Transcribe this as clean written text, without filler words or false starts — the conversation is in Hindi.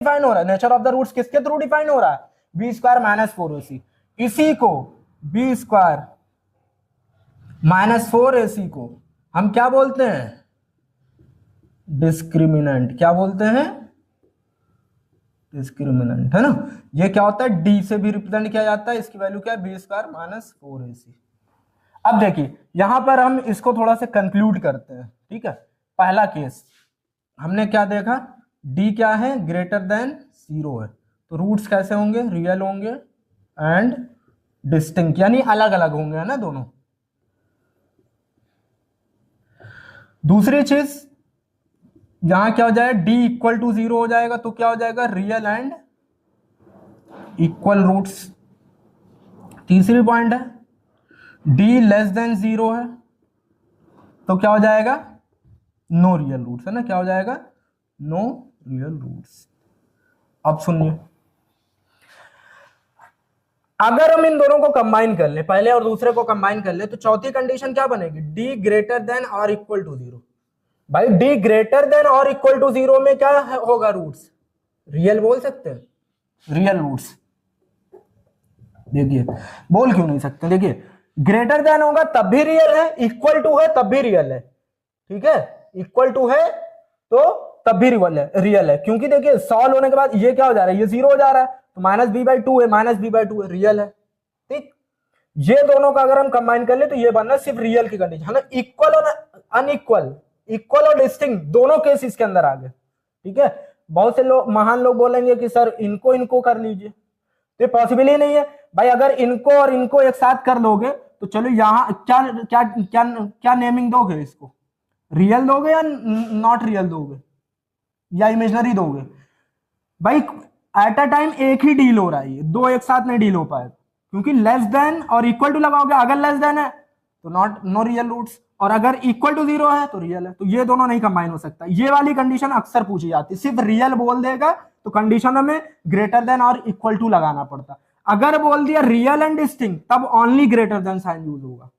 डिफाइन हो रहा है, नेचर ऑफ द रूट्स किसके थ्रू डिफाइन हो रहा है, बी स्क्वायर माइनस 4ac। इसी को बी स्क्वायर माइनस 4ac को हम क्या बोलते हैं, डिस्क्रिमिनेंट। क्या बोलते हैं, डिस्क्रिमिनेंट, है ना। ये क्या होता है, डी से भी रिप्रेजेंट किया जाता है, इसकी वैल्यू क्या है, बी स्क्वायर माइनस 4ac। अब देखिए यहां पर हम इसको थोड़ा सा कंक्लूड करते हैं, ठीक है। पहला केस हमने क्या देखा, डी क्या है, ग्रेटर देन 0 है, तो रूट्स कैसे होंगे, रियल होंगे एंड डिस्टिंक्ट, यानी अलग अलग होंगे, है ना दोनों। दूसरी चीज यहां क्या हो जाएगा, डी इक्वल टू 0 हो जाएगा, तो क्या हो जाएगा, रियल एंड इक्वल रूट्स। तीसरी पॉइंट है, डी लेस देन 0 है, तो क्या हो जाएगा, नो रियल रूट्स, है ना, क्या हो जाएगा, नो रियल रूट्स। अब सुनिए, अगर हम इन दोनों को कंबाइन कर ले, पहले और दूसरे को कंबाइन कर ले, तो चौथी कंडीशन क्या बनेगी, डी ग्रेटर देन और इक्वल टू 0। भाई डी ग्रेटर देन और इक्वल टू 0 में क्या होगा, रूट्स रियल बोल सकते हैं, रियल रूट्स। देखिए बोल क्यों नहीं सकते, देखिए ग्रेटर देन होगा तब भी रियल है, इक्वल टू है तब भी रियल है, ठीक है, इक्वल टू है तो तब भी रियल है, क्योंकि देखिए सॉल्व होने के बाद ये क्या हो जा रहा है, ये 0 हो जा रहा है, तो माइनस बी बाई टू है, माइनस बी बाई टू है, रियल है, ठीक। ये दोनों का अगर हम कंबाइन कर ले तो ये बनना सिर्फ रियल की कंडीशन, है ना। इक्वल और अनइक्वल, इक्वल और डिस्टिंक्ट दोनों केस इसके अंदर आ गए, ठीक है। बहुत से लोग, महान लोग बोलेंगे कि सर इनको इनको कर लीजिए, तो पॉसिबल ही नहीं है भाई। अगर इनको और इनको एक साथ कर लोगे तो चलो यहां क्या क्या क्या क्या नेमिंग दोगे इसको, रियल दोगे या नॉट रियल दोगे या इमेजिनरी दोगे। भाई एट अ टाइम एक ही डील हो रहा है, ये दो एक साथ नहीं डील हो पाएगा, क्योंकि लेस देन और इक्वल टू लगाओगे, अगर लेस देन है तो नॉट नो रियल रूट्स, और अगर इक्वल टू 0 है तो रियल है, तो ये दोनों नहीं कंबाइन हो सकता। ये वाली कंडीशन अक्सर पूछी जाती है, सिर्फ रियल बोल देगा तो कंडीशन में ग्रेटर देन और इक्वल टू लगाना पड़ता, अगर बोल दिया रियल एंड डिस्टिंक्ट तब only greater than sign use होगा।